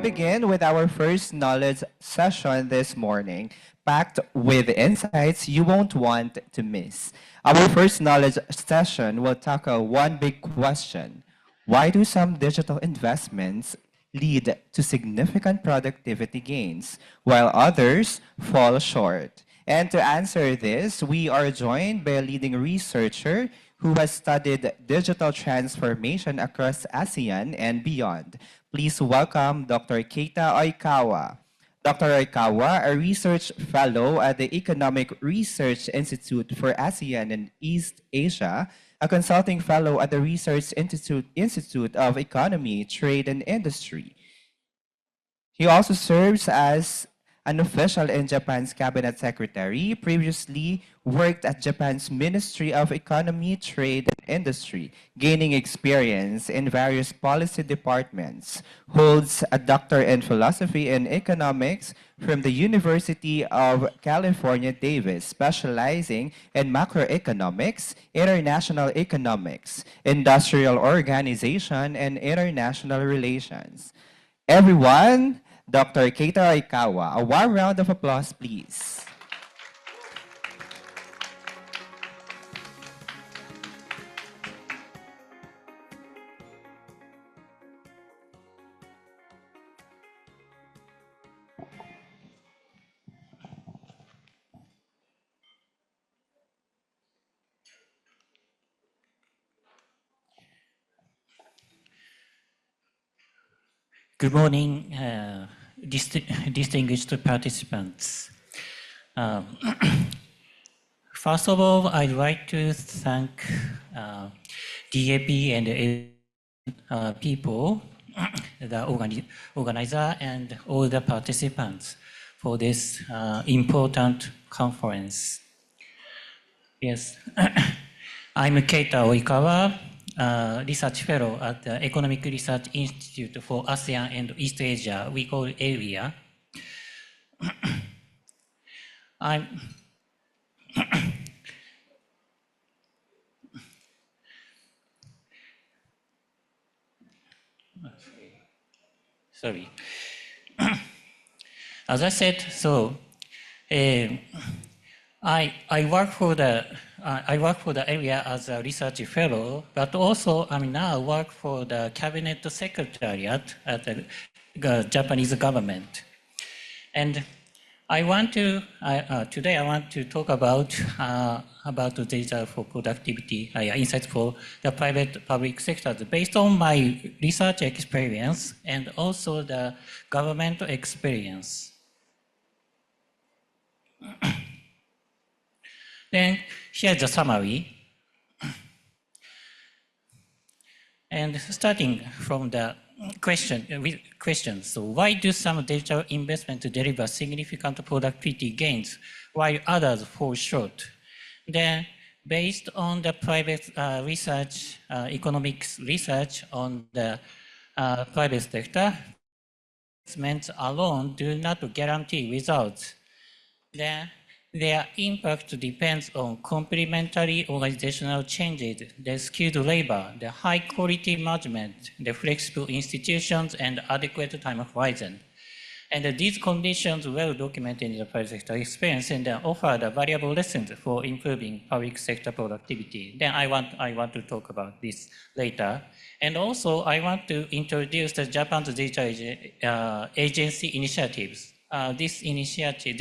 begin with our first knowledge session this morning, packed with insights you won't want to miss. Our first knowledge session will tackle one big question. Why do some digital investments lead to significant productivity gains, while others fall short? And to answer this, we are joined by a leading researcher who has studied digital transformation across ASEAN and beyond. Please welcome Dr. Keita Oikawa. Dr. Oikawa, a research fellow at the Economic Research Institute for ASEAN and East Asia, a consulting fellow at the Research Institute of Economy, Trade and Industry. He also serves as an official in Japan's cabinet secretary, previously worked at Japan's Ministry of Economy, Trade and Industry, gaining experience in various policy departments, holds a doctor in philosophy and economics from the University of California, Davis, specializing in macroeconomics, international economics, industrial organization, and international relations. Everyone, Dr. Keita Oikawa. A warm round of applause, please. Good morning, distinguished participants. First of all, I'd like to thank DAP and people, the organizer, and all the participants for this important conference. Yes, I'm Keita Oikawa, research fellow at the Economic Research Institute for ASEAN and East Asia. We call it AREA. Sorry. As I said, so I work for the area as a research fellow, but also I now work for the cabinet secretariat at the Japanese government. And I want to today I want to talk about the data for productivity, insights for the private public sectors based on my research experience and also the government experience. Then here's the summary. And starting from the question, so why do some digital investments deliver significant productivity gains while others fall short? Then based on the private research, economics research on the private sector, investments alone do not guarantee results. Then their impact depends on complementary organizational changes, the skilled labor, the high quality management, the flexible institutions, and adequate time horizon. And these conditions well documented in the private sector experience and offer the valuable lessons for improving public sector productivity. Then I want to talk about this later. And also I want to introduce the Japan's digital agency initiatives. This initiative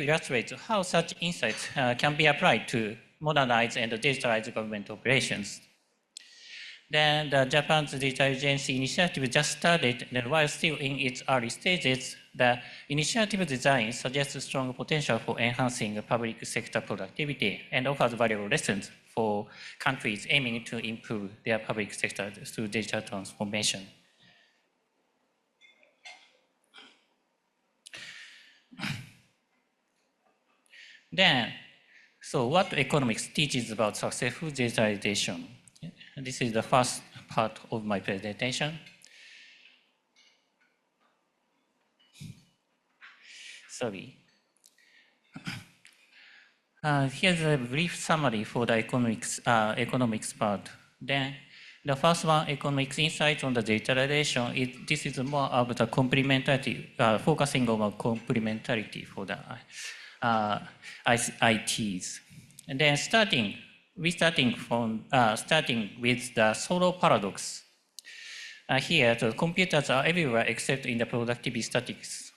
illustrates how such insights can be applied to modernize and digitalize government operations. Then the Japan's Digital Agency Initiative just started, and while still in its early stages, the initiative design suggests strong potential for enhancing public sector productivity and offers valuable lessons for countries aiming to improve their public sector through digital transformation. Then, so what economics teaches about successful digitalization? This is the first part of my presentation. Sorry. Here's a brief summary for the economics part. Then, The first one, economics insights on the digitalization, this is more of the complementarity, focusing on complementarity for the ITs. And then starting with the solo paradox. Here, the computers are everywhere except in the productivity statistics,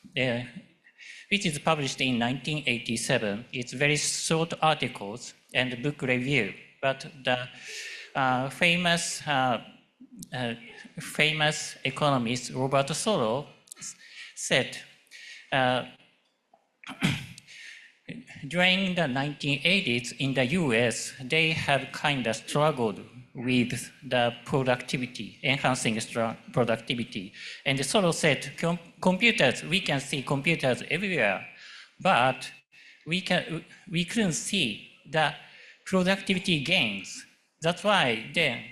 which is published in 1987. It's very short articles and book review, but the famous economist Robert Solow said during the 1980s in the US, they have kind of struggled with the productivity, enhancing productivity. And Solow said, computers, we can see computers everywhere, but we couldn't see the productivity gains. That's why then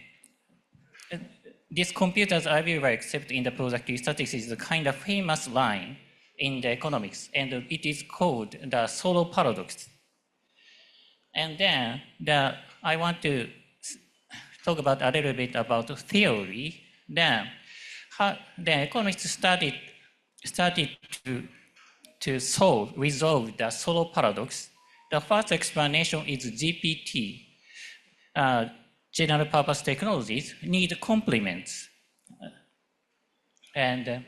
these computers are everywhere except in the productivity statistics is a kind of famous line in the economics, and it is called the Solow paradox. And then I want to talk about a little bit about theory. Then the economists started to resolve the Solow paradox. The first explanation is GPT. General purpose technologies need complements. And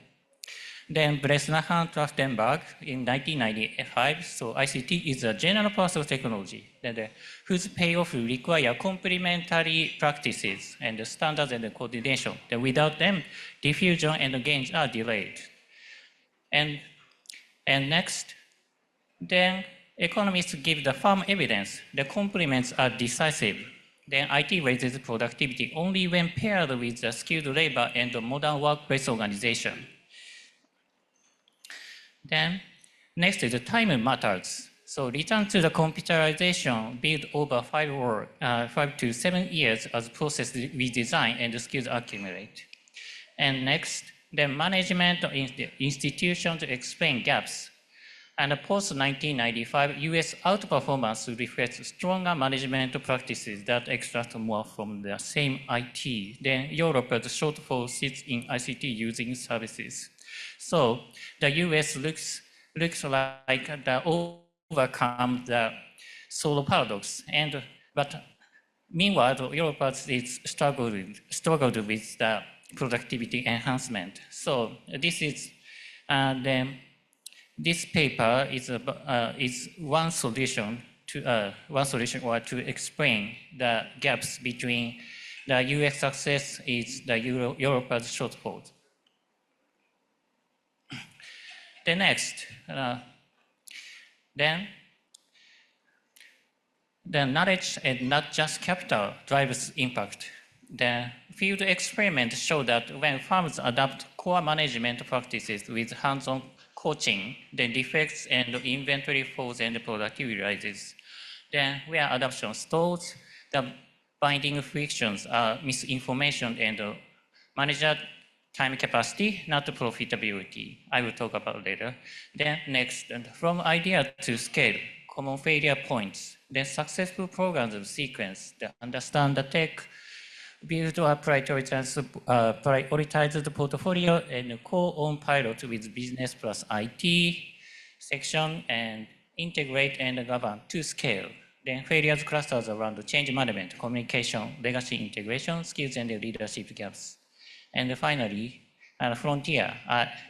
then Bresnahan Trachtenberg in 1995, so ICT is a general purpose technology whose payoff will require complementary practices and standards and coordination. Then without them, diffusion and gains are delayed. And next, then economists give the firm evidence the complements are decisive. Then IT raises productivity only when paired with the skilled labor and the modern workplace organization. Then next is the time matters. So return to the computerization built over 5 to 7 years as process redesign and skills accumulate. And next, the management institutions explain gaps. And post-1995, US outperformance reflects stronger management practices that extract more from the same IT. Then Europe's shortfall sits in ICT using services. So the US looks like the overcome the Solow paradox, but meanwhile Europe is struggled with the productivity enhancement. So this is this paper is one solution to explain the gaps between the US success is the Europe's shortfall. The next, then the knowledge and not just capital drives impact. The field experiments show that when firms adopt core management practices with hands-on coaching, the defects and inventory falls and productivity rises. Then where adoption stalls, the binding frictions are misinformation and manager time capacity, not profitability. I will talk about later. Then next, from idea to scale, common failure points. Then successful programs of sequence that understand the tech, build or prioritize the portfolio and co-own pilot with business plus IT section and integrate and govern to scale. Then failures clusters around the change management, communication, legacy integration, skills and leadership gaps. And finally, frontier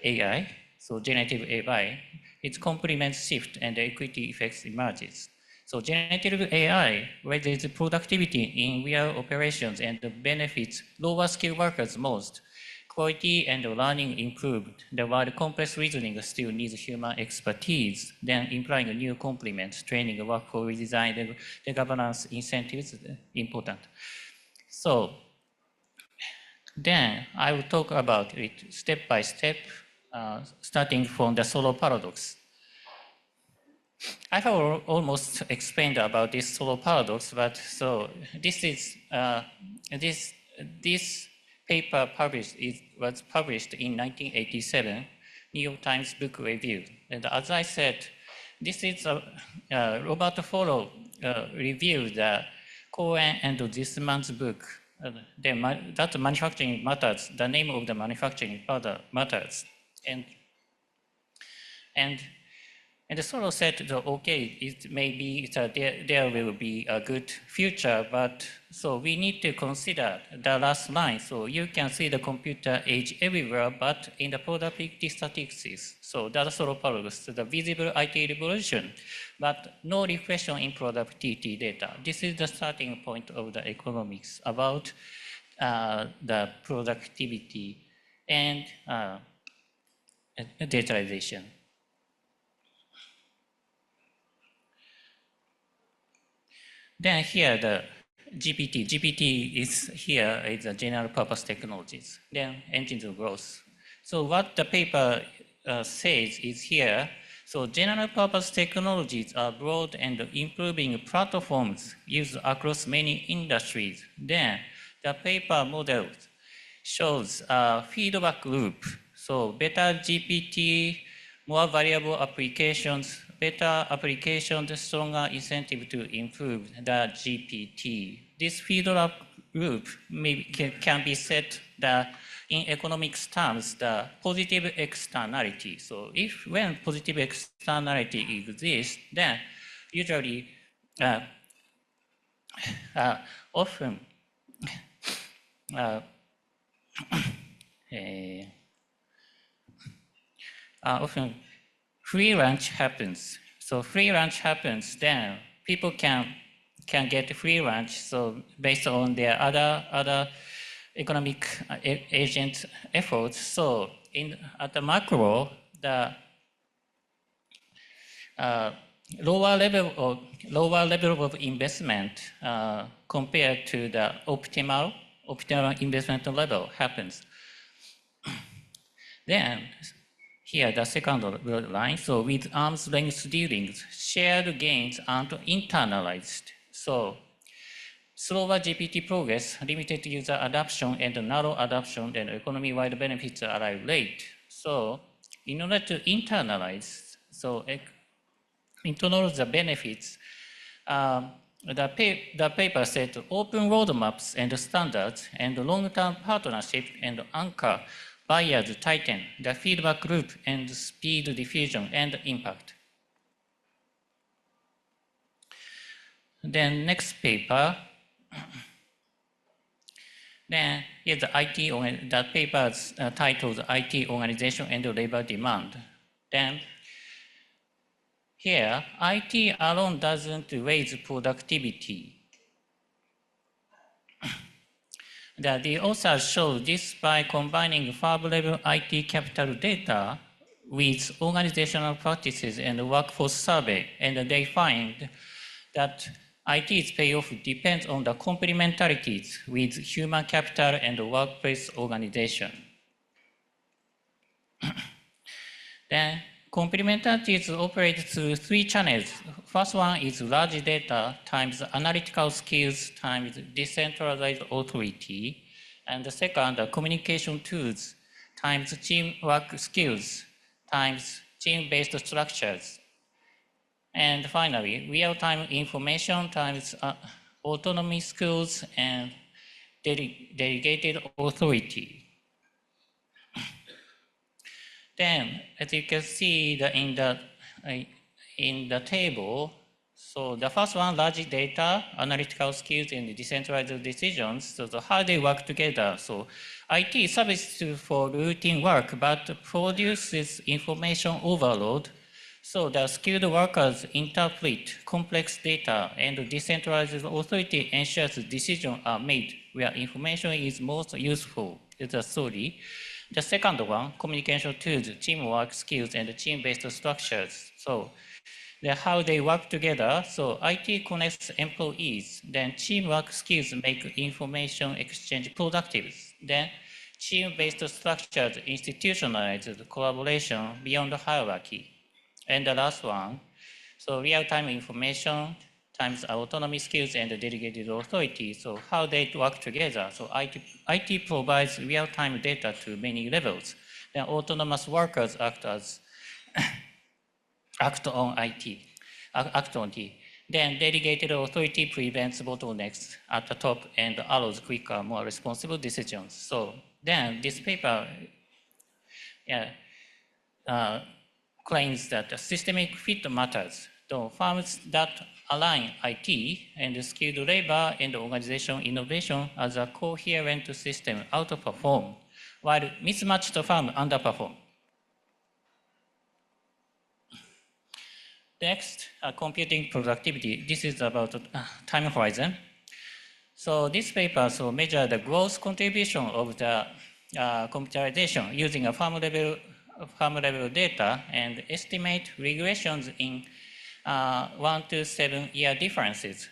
AI, so generative AI, its complements shift and equity effects emerges. So generative AI raises productivity in real operations and benefits lower skilled workers most. Quality and learning improved, while complex reasoning still needs human expertise, then implying a new complement, training, workforce redesign, the governance incentives important. So then I will talk about it step by step, starting from the Solow paradox. I have almost explained about this Solow paradox, but so this is this paper was published in 1987, New York Times Book Review. And as I said, this is Robert Solow reviewed the Cohen and Zisman's book that manufacturing matters, the name of the manufacturing matters. And Soro said, okay, it may be that there will be a good future, but so we need to consider the last line. So you can see the computer age everywhere, but in the productivity statistics. So that's Soro paradox, the visible IT revolution, but no reflection in productivity data. This is the starting point of the economics about the productivity and digitalization. Then here the GPT is here is the general purpose technologies. Then engines of growth. So what the paper says is here. So general purpose technologies are broad and improving platforms used across many industries. Then the paper model shows a feedback loop. So better GPT, more valuable applications, better applications, stronger incentive to improve the GPT. This feedback loop can be set in economics terms, the positive externality. So when positive externality exists, then usually often often free lunch happens. So free lunch happens, then people can get free lunch. So based on their other economic agent efforts. So at the macro, the lower level of investment compared to the optimal investment level happens. Then here the second line, so with arm's length dealings, shared gains aren't internalized. So slower GPT progress, limited user adoption, and narrow adoption and economy-wide benefits arrive late. So in order to internalize, the benefits, the paper said open roadmaps and standards and long-term partnership and anchor buyers tighten the feedback loop and speed diffusion and impact. Then next paper. Then here's the paper is titled IT Organization and Labor Demand. Then here, IT alone doesn't raise productivity. The authors show this by combining farm-level IT capital data with organizational practices and workforce survey, and they find that IT's payoff depends on the complementarities with human capital and workplace organization. Then complementarities operate through three channels. First one is large data times analytical skills times decentralized authority. And the second, communication tools times teamwork skills times team-based structures. And finally, real-time information times autonomy skills and delegated authority. Then, as you can see in the table, so the first one, large data, analytical skills, and decentralized decisions. So how they work together. So IT services for routine work, but produces information overload. So the skilled workers interpret complex data, and decentralized authority ensures decisions are made where information is most useful. It's a story. The second one, communication tools, teamwork skills, and team-based structures. So how they work together. So IT connects employees. Then teamwork skills make information exchange productive. Then team-based structures institutionalize collaboration beyond the hierarchy. And the last one, so real-time information times autonomy skills and delegated authority. So how they work together. So IT provides real-time data to many levels. Then autonomous workers act on IT. Then delegated authority prevents bottlenecks at the top and allows quicker, more responsible decisions. So then this paper claims that the systemic fit matters. So firms that align IT and skilled labor and organization innovation as a coherent system outperform, while mismatched firms underperform. Next, computing productivity. This is about time horizon. So this paper measure the gross contribution of the computerization using a firm level data and estimate regressions in 1 to 7 year differences.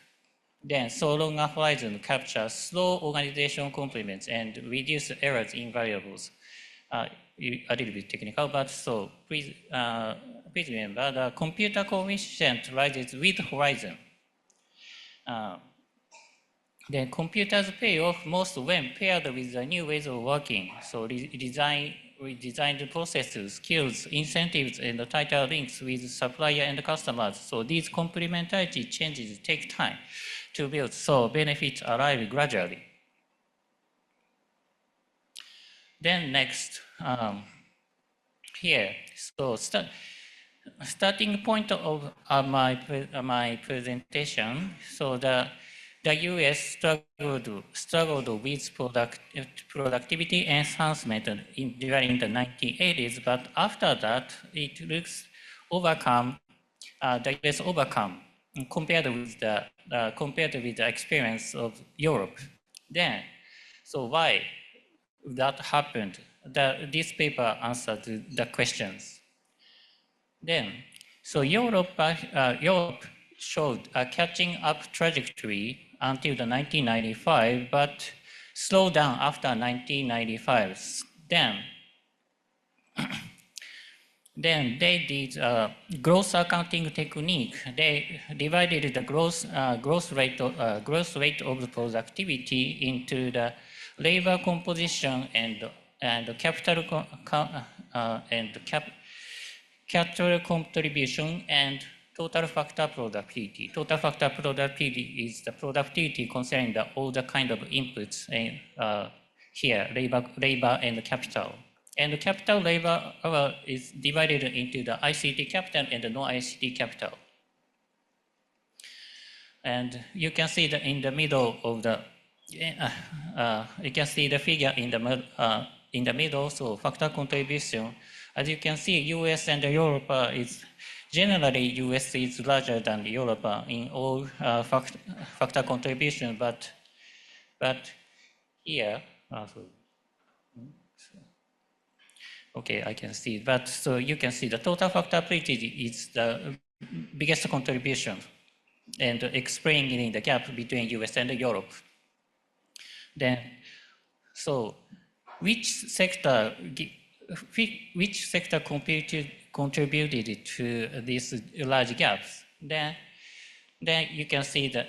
Then so long horizon capture slow organization complements and reduce errors in variables. A little bit technical, but please remember the computer coefficient rises with horizon. Then computers pay off most when paired with the new ways of working. So we designed processes, skills, incentives, and tighter links with supplier and customers. So these complementarity changes take time to build, so benefits arrive gradually. Then next, here, so starting point of my presentation. So the U.S. struggled with productivity enhancement during the 1980s, but after that, it looks overcome. The U.S. overcome compared with the experience of Europe. Then, so why that happened? This paper answered the questions. Then, so Europe showed a catching up trajectory until the 1995, but slowed down after 1995. Then they did a growth accounting technique. They divided the growth rate of productivity into the labor composition and capital capital contribution and total factor productivity. Total factor productivity is the productivity concerning all the kind of inputs here, labor and capital. And the capital labor is divided into the ICT capital and the non-ICT capital. And you can see that in the middle of the, you can see the figure in the middle, so factor contribution. As you can see, US and Europe is generally US is larger than Europe in all factor contribution, but here, okay, I can see, but so you can see the total factor productivity is the biggest contribution and explaining the gap between US and Europe. Then, so which sector contributed to these large gaps? Then you can see that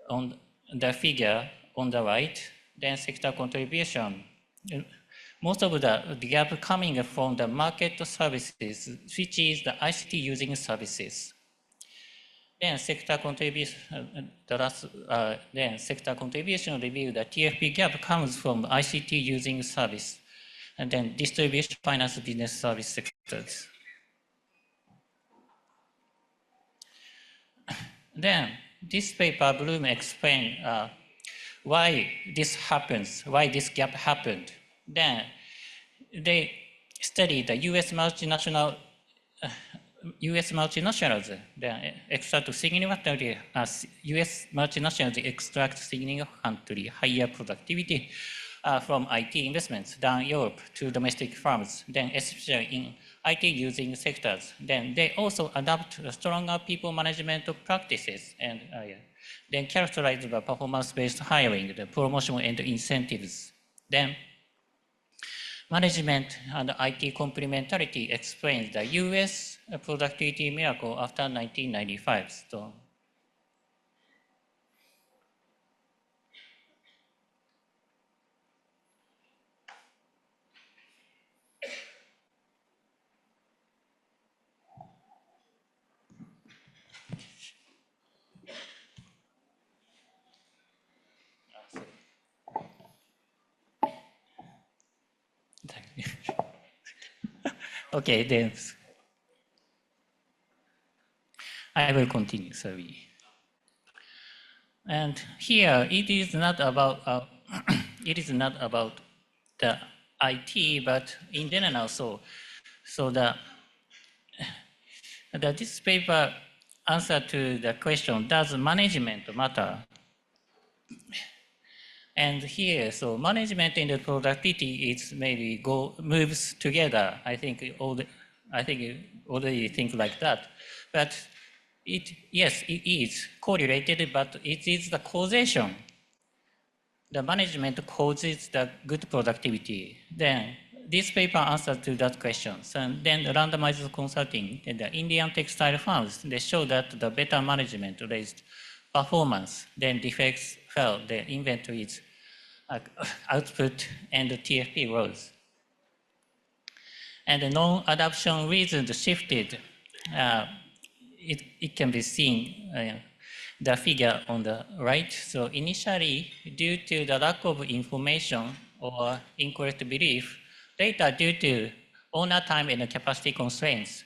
on the figure on the right, then sector contribution. Most of the gap coming from the market services, which is the ICT using services. Then sector contribution, sector contribution review, the TFP gap comes from ICT using service, and then distribution, finance, business service sectors. Then this paper, Bloom explained why this happens, why this gap happened. Then they studied the US multinationals, they extract significantly, US multinationals extract significantly higher productivity from IT investments than Europe to domestic firms, then especially in IT using sectors. Then they also adopt stronger people management practices and then characterize the performance-based hiring, the promotion and incentives. Then management and IT complementarity explains the US productivity miracle after 1995. So, Okay, then I will continue, sorry. And here, it is not about it is not about the IT, but in general. So this paper answer to the question: does management matter? And here, so management and the productivity is maybe moves together. I think you already think like that, but yes, it is correlated, but it is the causation. The management causes the good productivity. Then this paper answers to that question. And then the randomized consulting, the Indian textile firms, they show that the better management raised performance, then defects fell, the inventories output and the TFP rose. And the non-adoption reasons shifted. It can be seen, the figure on the right. So initially, due to the lack of information or incorrect belief, later due to owner time and capacity constraints,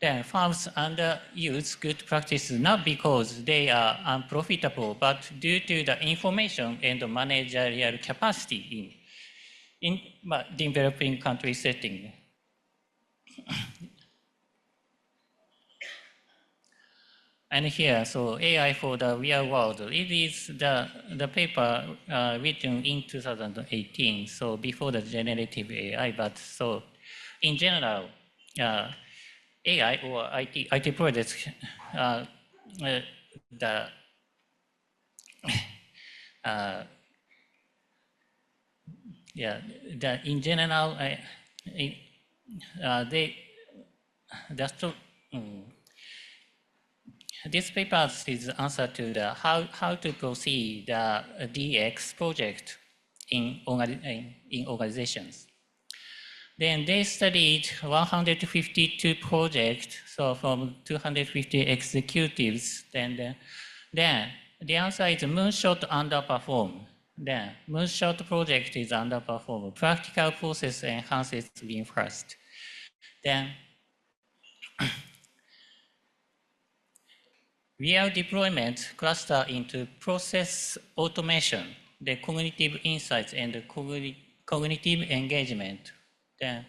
then firms underuse good practices not because they are unprofitable, but due to the information and the managerial capacity in developing country setting. And here, so AI for the real world, it is the paper written in 2018, so before the generative AI, but so in general, AI or IT projects, the yeah, in general, this paper is answer to the how to proceed the DX project in organizations. Then they studied 152 projects, so from 250 executives. Then the answer is moonshot underperform. Then moonshot project is underperform. Practical process enhances being first. Then real deployment cluster into process automation, the cognitive insights and the cognitive engagement. Then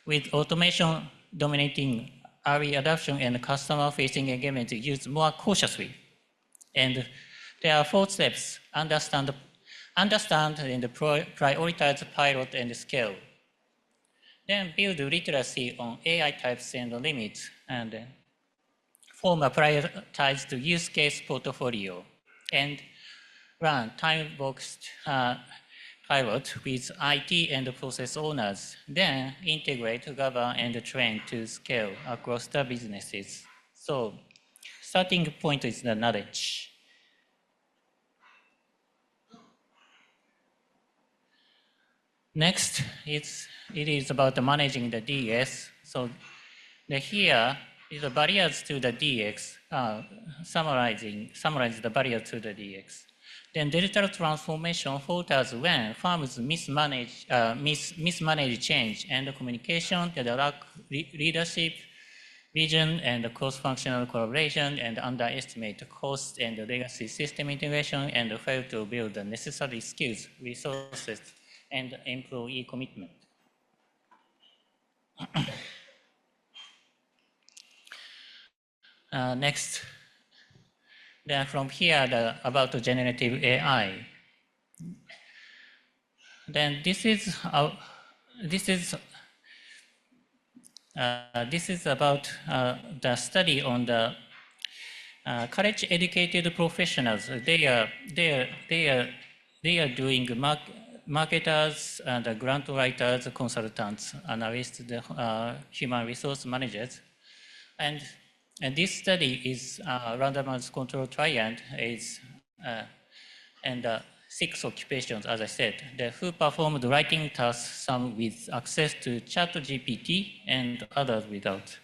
with automation dominating, early adoption and customer-facing engagement used more cautiously. And there are 4 steps: understand and prioritize pilot and scale. Then build literacy on AI types and limits, and form a prioritized use case portfolio, and run time-boxed pilot with IT and process owners, then integrate, govern, and train to scale across the businesses. So starting point is the knowledge. Next, it is about managing the DX. So here is the barriers to the DX, summarize the barriers to the DX. Then digital transformation falters when firms mismanage change and communication, the lack leadership, vision, and cross-functional collaboration, and underestimate cost and legacy system integration, and fail to build the necessary skills, resources, and employee commitment. Next, then from here, about the generative AI. Then this is about the study on the college-educated professionals. They are doing marketers, and grant writers, consultants, analysts, human resource managers, and this study is randomized control trial is and 6 occupations, as I said, who performed writing tasks, some with access to ChatGPT and others without.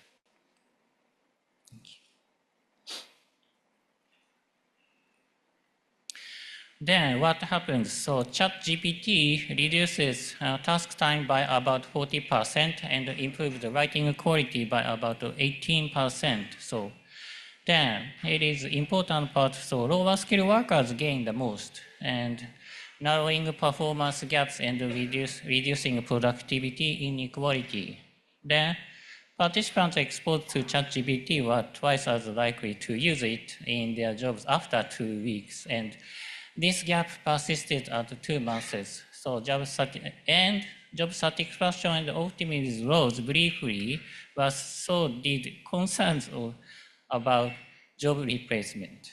Then what happens? So ChatGPT reduces task time by about 40% and improves the writing quality by about 18%. So then it is important part, so lower skill workers gain the most, and narrowing performance gaps and reducing productivity inequality. Then participants exposed to ChatGPT were twice as likely to use it in their jobs after 2 weeks, and this gap persisted at 2 months. So job satisfaction and optimism rose briefly, but so did concerns about job replacement.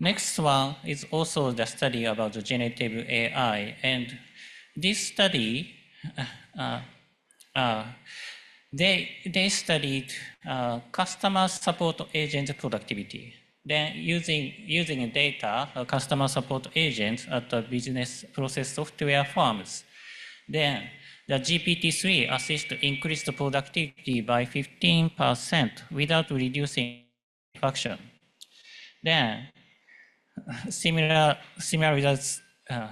Next one is also the study about the generative AI, and this study, uh, uh, they studied customer support agent productivity. Then using data, customer support agents at the business process software firms. Then the GPT-3 assist increased productivity by 15% without reducing function. Then similar results uh,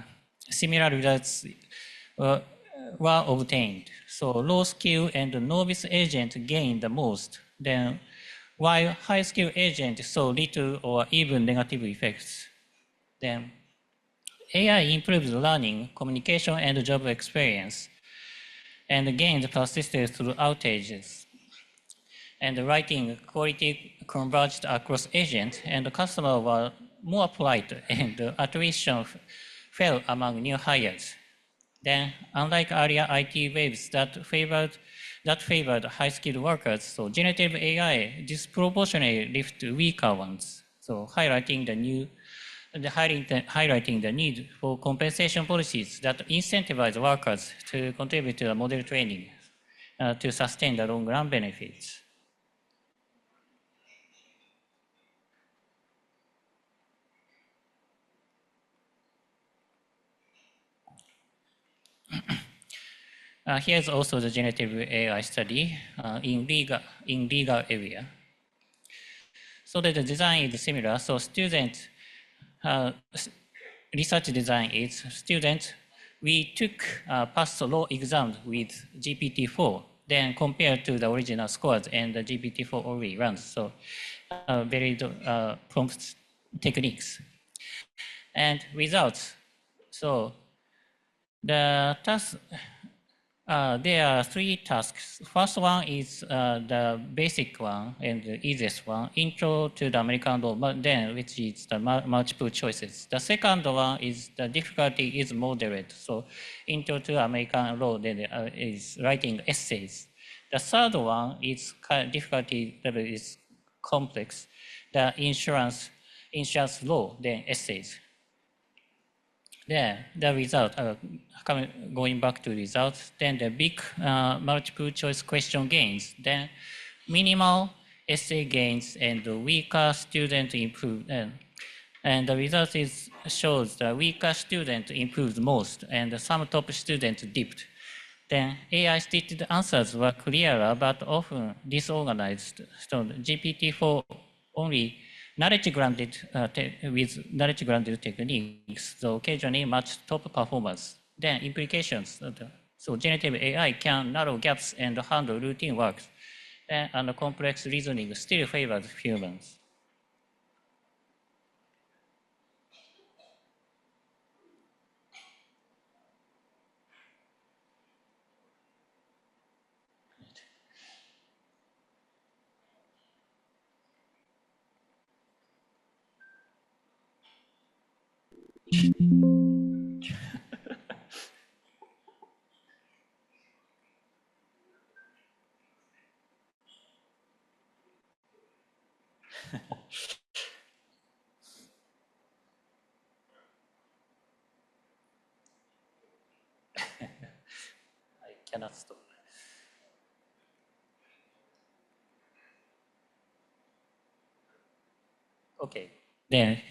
similar results uh, were obtained. So low skill and novice agent gained the most. Then while high skill agent saw little or even negative effects. Then AI improves learning, communication, and job experience, and gains persisted through outages. And writing quality converged across agents, and the customer were more polite, and attrition fell among new hires. Then, unlike earlier IT waves that favored high-skilled workers, so generative AI disproportionately lifted weaker ones. So highlighting the need for compensation policies that incentivize workers to contribute to the model training to sustain the long-run benefits. Here's also the generative AI study in legal area. So that the design is similar. So uh, research design is students, we took past law exams with GPT-4, then compared to the original scores and the GPT-4 already runs. So very prompt techniques. And results. So the task, there are three tasks. First one is the basic one and the easiest one, intro to the American law, but then which is the multiple choices. The second one is the difficulty is moderate. So intro to American law then is writing essays. The third one is difficulty level is complex. The insurance law, then essays. Then the result, going back to results, then the big multiple choice question gains, then minimal essay gains and the weaker student improved. And the result shows the weaker student improved most and some top students dipped. Then AI stated answers were clearer but often disorganized. So GPT-4 only with knowledge grounded techniques, so occasionally match top performance. Then implications. So generative AI can narrow gaps and handle routine work, and complex reasoning still favors humans. I cannot stop. Okay. Then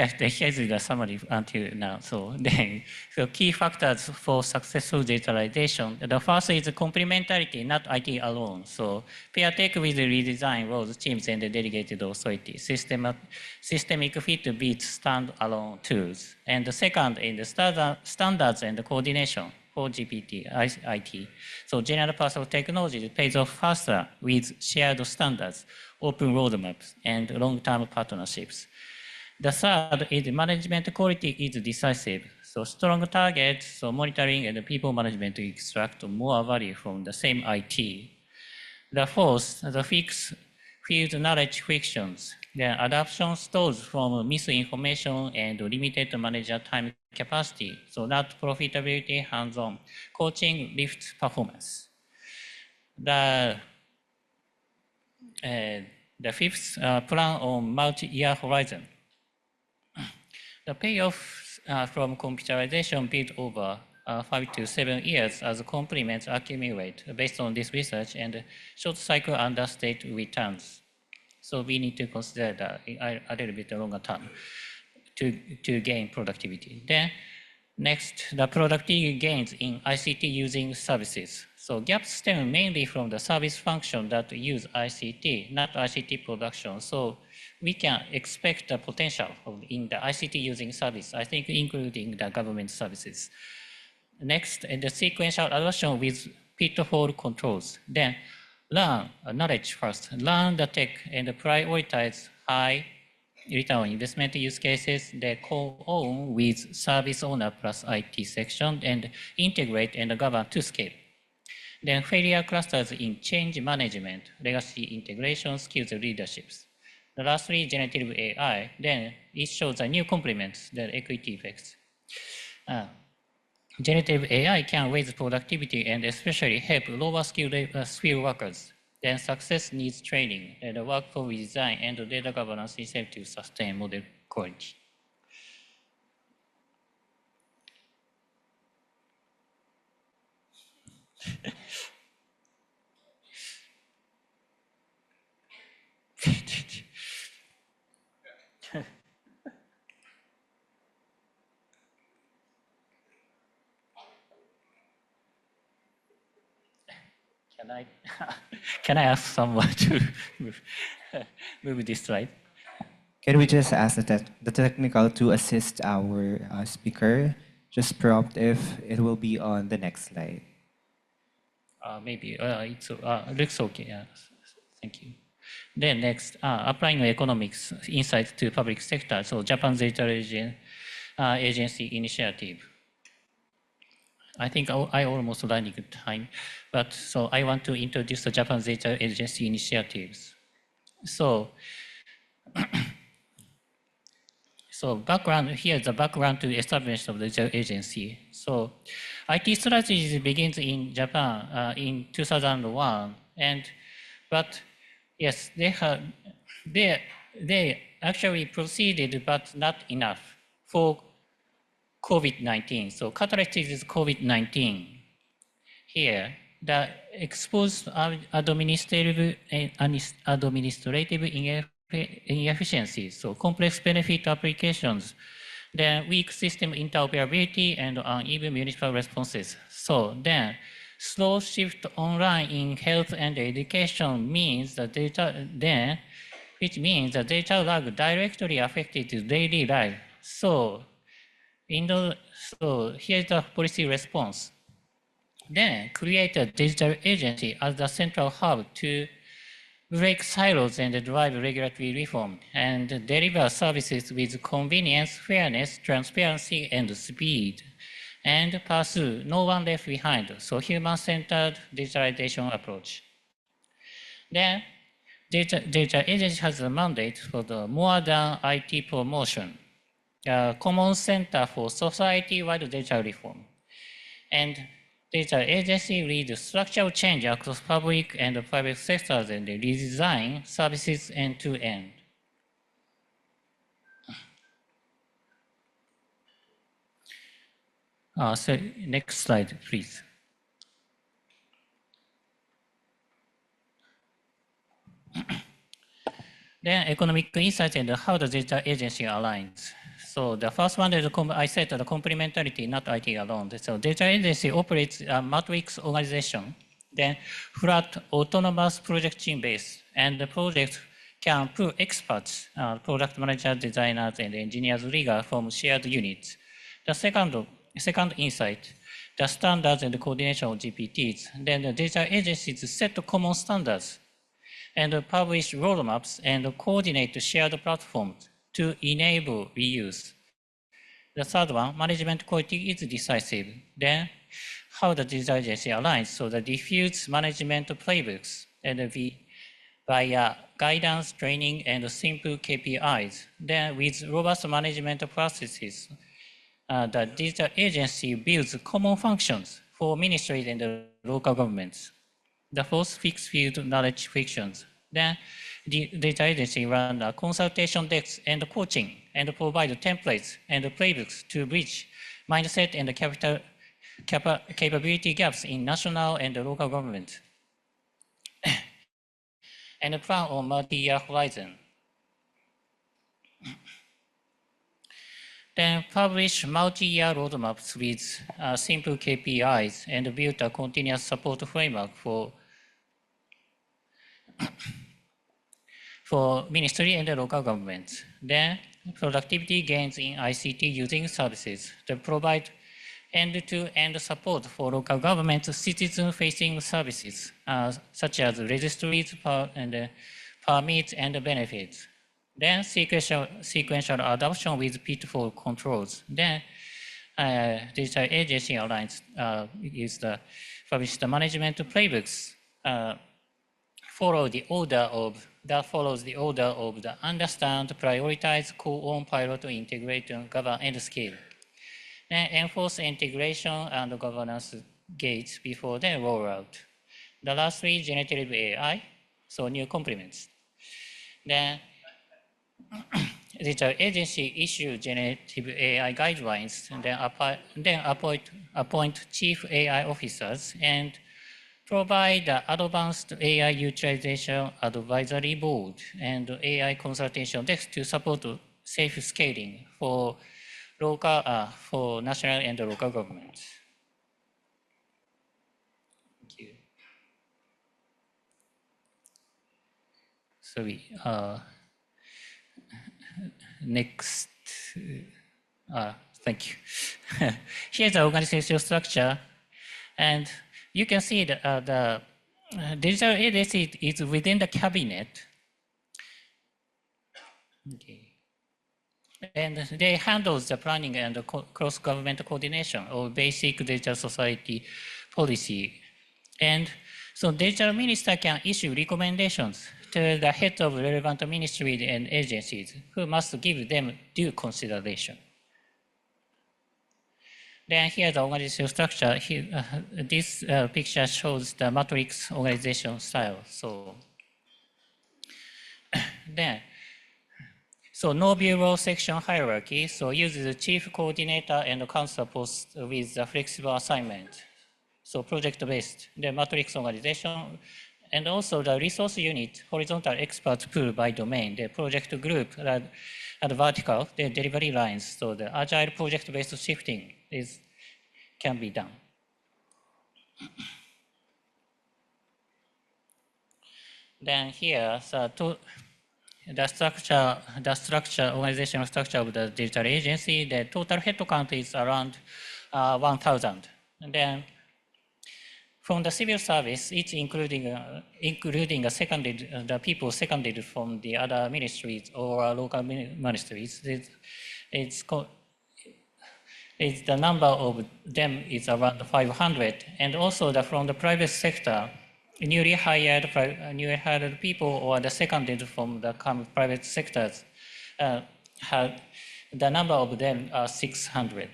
here's the summary until now. So key factors for successful digitalization. The first is complementarity, not IT alone. So pair tech with redesign roles, teams, and delegated authority. Systemic fit beats standalone tools. And the second is the standards and coordination for GPT, IT. So general purpose of technology pays off faster with shared standards, open roadmaps, and long-term partnerships. The third is management quality is decisive. So strong targets, so monitoring and people management to extract more value from the same IT. The fourth, the fix field knowledge frictions. Then adoption stalls from misinformation and limited manager time capacity. So not profitability, hands-on. Coaching lifts performance. The fifth, plan on multi-year horizon. The payoff from computerization built over 5 to 7 years as complements accumulate based on this research and short cycle understate returns. So we need to consider that a little bit longer term to gain productivity. Then next, the productivity gains in ICT using services. So gaps stem mainly from the service function that use ICT, not ICT production. So we can expect the potential in the ICT using service, I think including the government services. Next, the sequential adoption with pitfall controls. Then learn knowledge first, learn the tech and prioritize high return on investment use cases that co-own with service owner plus IT section and integrate and govern to scale. Then failure clusters in change management, legacy integration, skills leaderships. The lastly, generative AI, then it shows a new complements, the equity effects. Generative AI can raise productivity and especially help lower skill workers. Then success needs training and the workforce design and data governance system to sustain model quality. Can I ask someone to move this slide? Can we just ask the technical to assist our speaker? Just prompt if it will be on the next slide. Maybe it looks okay. Yeah. Thank you. Then next, applying economics insights to public sector. So Japan's data agency initiative. I think I almost running time, but so I want to introduce the Japan's data agency initiatives. So, so background, here's the background to establishment of the agency. So IT strategy begins in Japan in 2001, but yes, they actually proceeded, but not enough for COVID-19. So catalyst is COVID-19. Here, the exposed administrative inefficiencies, so complex benefit applications, then weak system interoperability and uneven municipal responses. So then, slow shift online in health and education means the data then, which means the data lag directly affected daily life. So here's the policy response. Then create a digital agency as the central hub to break silos and drive regulatory reform and deliver services with convenience, fairness, transparency, and speed, and pursue no one left behind, so human-centered digitalization approach. Then data agency has a mandate for the more than IT promotion, a common center for society-wide data reform. And data agency leads structural change across public and private sectors and redesign services end-to-end. So next slide, please. Then economic insights and how the data agency aligns. So the first one is I said the complementarity, not IT alone. So data agency operates a matrix organization, then flat autonomous project team base, and the project can pull experts, product managers, designers, and engineers rigor from shared units. The second insight, the standards and the coordination of GPTs. Then the data agencies set common standards and publish roadmaps and coordinate shared platforms to enable reuse. The third one, management quality is decisive. Then how the data agency aligns, so the diffuse management playbooks and via guidance, training, and simple KPIs. Then with robust management processes, the digital agency builds common functions for ministries and the local governments. The fourth, fixed field knowledge frictions. Then the data agency run consultation decks and coaching and provide templates and playbooks to bridge mindset and capability gaps in national and local government. And plan on multi-year horizon. Then publish multi-year roadmaps with simple KPIs and build a continuous support framework for ministry and the local governments. Then productivity gains in ICT using services that provide end-to-end support for local government citizen-facing services, such as registries and permits and benefits. Then sequential adoption with pitfall controls. Then digital agency alliance publish the management playbooks follows the order of the understand, prioritize, co-own, pilot, integrate, govern, and scale. Then enforce integration and governance gates before the rollout. The last three, generative AI, so new complements. Then digital agency issue generative AI guidelines, and then appoint chief AI officers and provide advanced AI utilization advisory board and AI consultation desk to support safe scaling for for national and local governments. Thank you. Sorry. Next. Thank you. Here's the organizational structure, and you can see the digital agency is within the cabinet. Okay. And they handle the planning and the cross-government coordination of basic digital society policy. And so digital minister can issue recommendations to the head of relevant ministries and agencies who must give them due consideration. Then here's the organizational structure. This picture shows the matrix organization style. So then, no bureau section hierarchy. So uses the chief coordinator and council post with the flexible assignment. So project-based, the matrix organization, and also the resource unit, horizontal expert pool by domain, the project group, at vertical, the delivery lines. So the agile project-based shifting can be done. Then here, the organizational structure of the digital agency, the total headcount is around 1,000. And then from the civil service, it's including the people seconded from the other ministries or local ministries. The number of them is around 500, and also from the private sector, newly hired people or the seconded from the private sectors, the number of them are 600.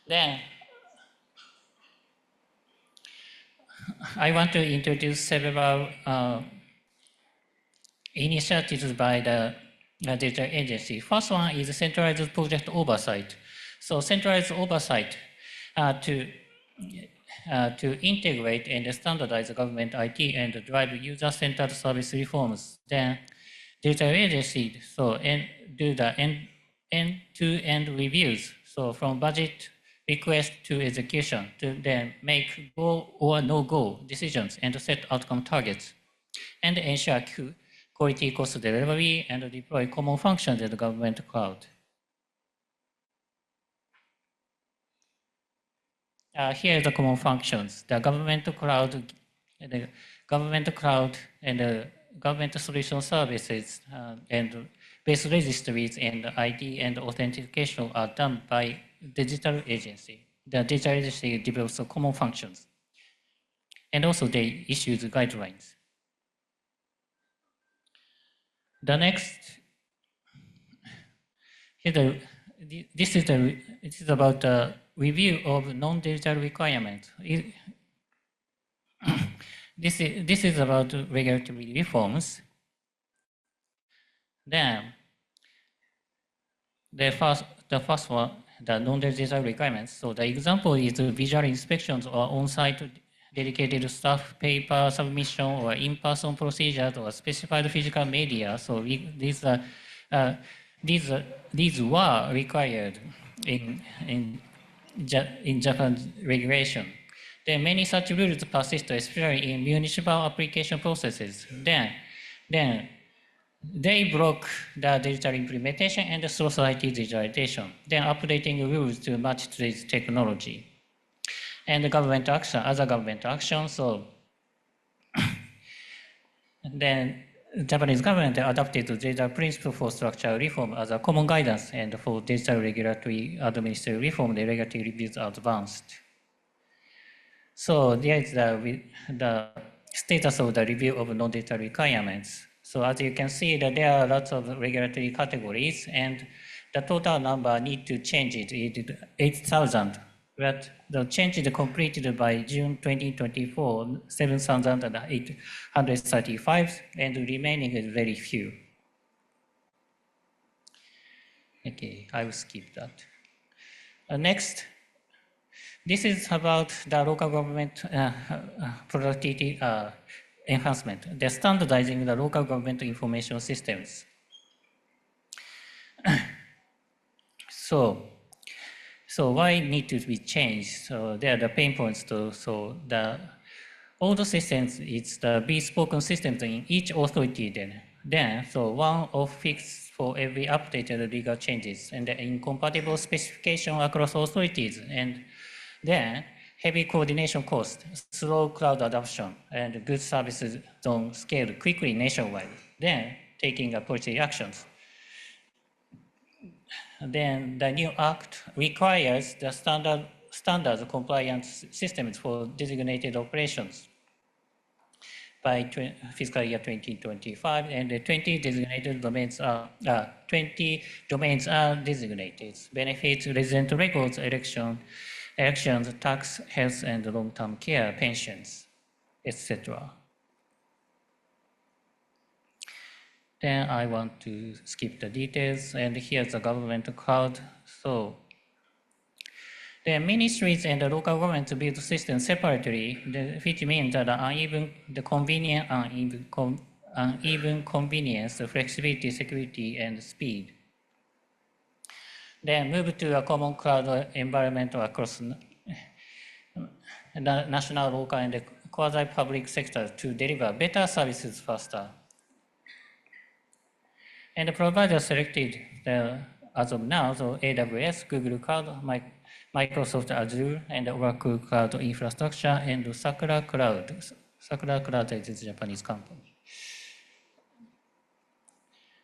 Then I want to introduce several initiatives by the digital agency. First one is centralized project oversight. So centralized oversight to integrate and standardize government IT and drive user-centered service reforms. Then digital agency and do the end-to-end reviews. So from budget request to execution to then make go or no go decisions and set outcome targets and ensure quality cost delivery and deploy common functions in the government cloud. Here are the common functions. The government cloud and the government solution services and base registries and ID and authentication are done by digital agency. The digital agency develops common functions. And also they issue the guidelines. The next, this is about the review of non-digital requirements. This is about regulatory reforms. Then the first one, the non-digital requirements. So the example is visual inspections or on-site dedicated staff paper submission or in-person procedures or specified physical media. So these were required in Japan's regulation. Then many such rules persist, especially in municipal application processes. Then they broke the digital implementation and the society digitalization, then updating rules to match today's technology. And the government action, other government action, so then Japanese government adopted the digital principle for structural reform as a common guidance, and for digital regulatory administrative reform, the regulatory reviews are advanced. So there is the status of the review of non-digital requirements. So as you can see that there are lots of regulatory categories, and the total number need to change it is 8,000. But the change is completed by June 2024, 7,835, and the remaining is very few. Okay, I will skip that. Next, this is about the local government productivity enhancement. They're standardizing the local government information systems. So why need to be changed? So there are the pain points too. So the older systems, it's the bespoken systems in each authority then so one of fixed for every updated legal changes and the incompatible specification across authorities, and then heavy coordination cost, slow cloud adoption, and good services don't scale quickly nationwide, then taking policy actions. Then the new act requires the standard compliance systems for designated operations by fiscal year 2025, and the 20 designated domains are 20 domains are designated: benefits, resident records, elections, tax, health, and long-term care, pensions, etc. Then I want to skip the details, and here's the government cloud. So the ministries and the local governments build systems separately, which means that uneven convenience, flexibility, security, and speed. Then move to a common cloud environment across the national, local, and quasi-public sectors to deliver better services faster. And the providers selected as of now, so AWS, Google Cloud, Microsoft Azure, and Oracle Cloud Infrastructure, and Sakura Cloud. Sakura Cloud is a Japanese company.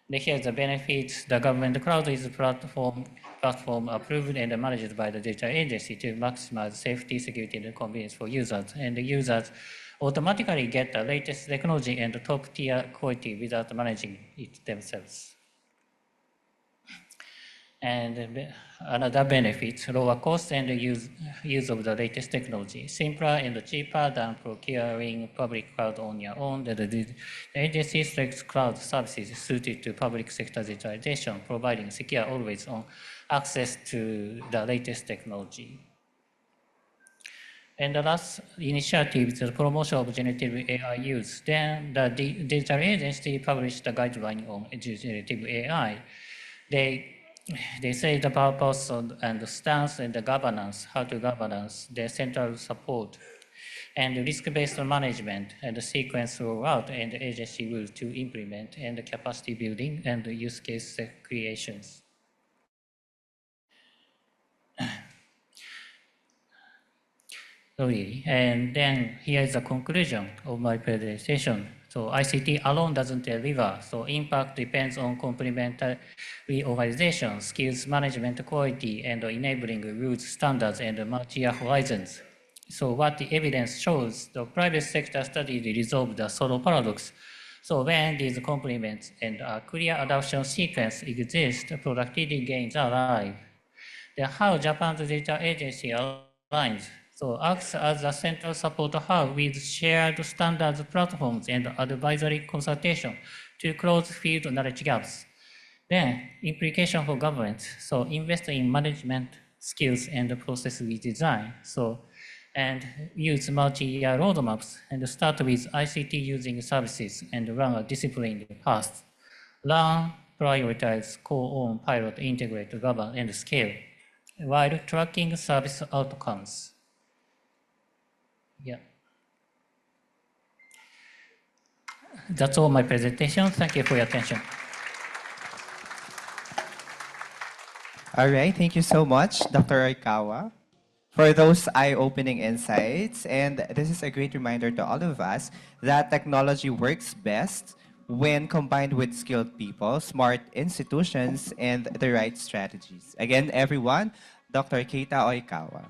Here's the benefits. The government cloud is a platform approved and managed by the digital agency to maximize safety, security, and convenience for users. And the users automatically get the latest technology and top-tier quality without managing it themselves. And another benefit, lower cost and use of the latest technology, simpler and cheaper than procuring public cloud on your own. The agency selects cloud services suited to public sector digitalization, providing secure, always-on access to the latest technology. And the last initiative is the promotion of generative AI use. Then the digital agency published a guideline on generative AI. They say the purpose and the stance and the governance, how to governance, the central support, and risk-based management, and the sequence rollout, and the agency will to implement, and the capacity building, and the use case creations. Sorry. And then here is the conclusion of my presentation. So ICT alone doesn't deliver. So impact depends on complementary organization, skills management quality, and enabling rules, standards, and multi-year horizons. So what the evidence shows, the private sector study resolved the solo paradox. So when these complements and a clear adoption sequence exist, productivity gains are live. Then how Japan's data agency aligns. So acts as a central support hub with shared standards platforms and advisory consultation to close field knowledge gaps. Then implication for government. So invest in management skills and process redesign. So and use multi-year roadmaps and start with ICT using services and run a disciplined path. Learn, prioritize, co-own, pilot, integrate, govern, and scale while tracking service outcomes. Yeah. That's all my presentation. Thank you for your attention. All right, thank you so much, Dr. Oikawa, for those eye-opening insights. And this is a great reminder to all of us that technology works best when combined with skilled people, smart institutions, and the right strategies. Again, everyone, Dr. Keita Oikawa.